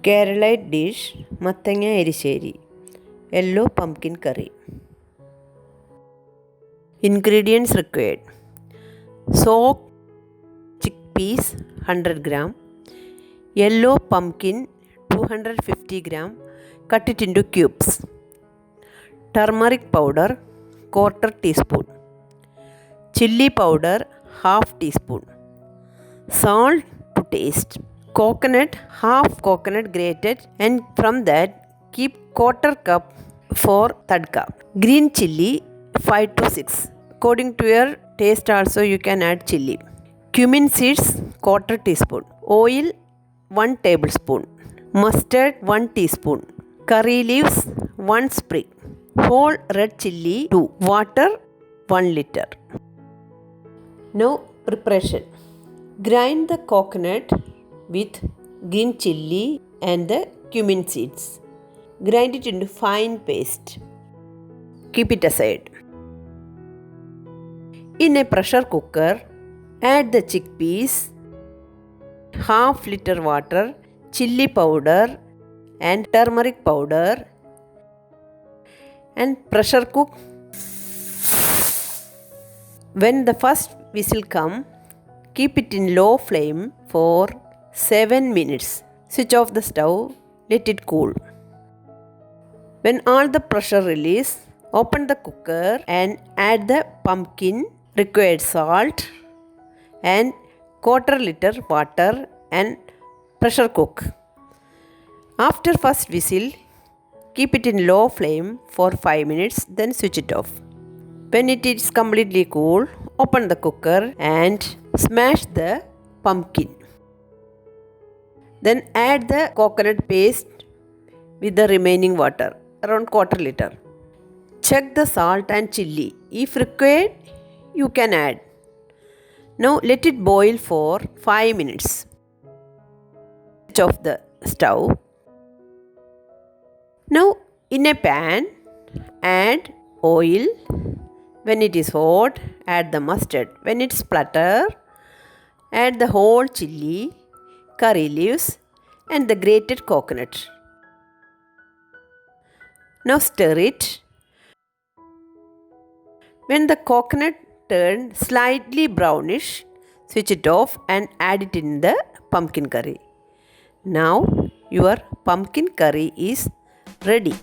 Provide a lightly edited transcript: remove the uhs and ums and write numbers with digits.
Keralite dish Mathanga Erissery yellow pumpkin curry. Ingredients required: soaked chickpeas 100 gram, yellow pumpkin 250 gram, cut it into cubes, turmeric powder 1/4 teaspoon, chilli powder 1/2 teaspoon, salt to taste, coconut 1/2 coconut grated, and from that keep 1/4 cup for tadka, green chilli 5 to 6, according to your taste also you can add chilli, cumin seeds 1/4 teaspoon, oil 1 tablespoon, mustard 1 teaspoon, curry leaves 1 sprig, whole red chilli 2, water 1 liter. Now preparation: grind the coconut with green chilli and the cumin seeds. Grind it into fine paste. Keep it aside. In a pressure cooker, add the chickpeas, 1/2 liter water, chilli powder and turmeric powder, and pressure cook. When the first whistle comes, keep it in low flame for 7 minutes. Switch off the stove, let it cool. When all the pressure release, open the cooker and add the pumpkin, required salt and 1/4 liter water and pressure cook. After first whistle, keep it in low flame for 5 minutes, then switch it off. When it is completely cool, open the cooker and smash the pumpkin. Then add the coconut paste with the remaining water, around 1/4 liter. Check the salt and chilli. If required, you can add. Now let it boil for 5 minutes. Switch off the stove. Now in a pan, add oil. When it is hot, add the mustard. When it splutters, add the whole chilli, curry leaves and the grated coconut. Now stir it. When the coconut turns slightly brownish, switch it off and add it in the pumpkin curry. Now your pumpkin curry is ready.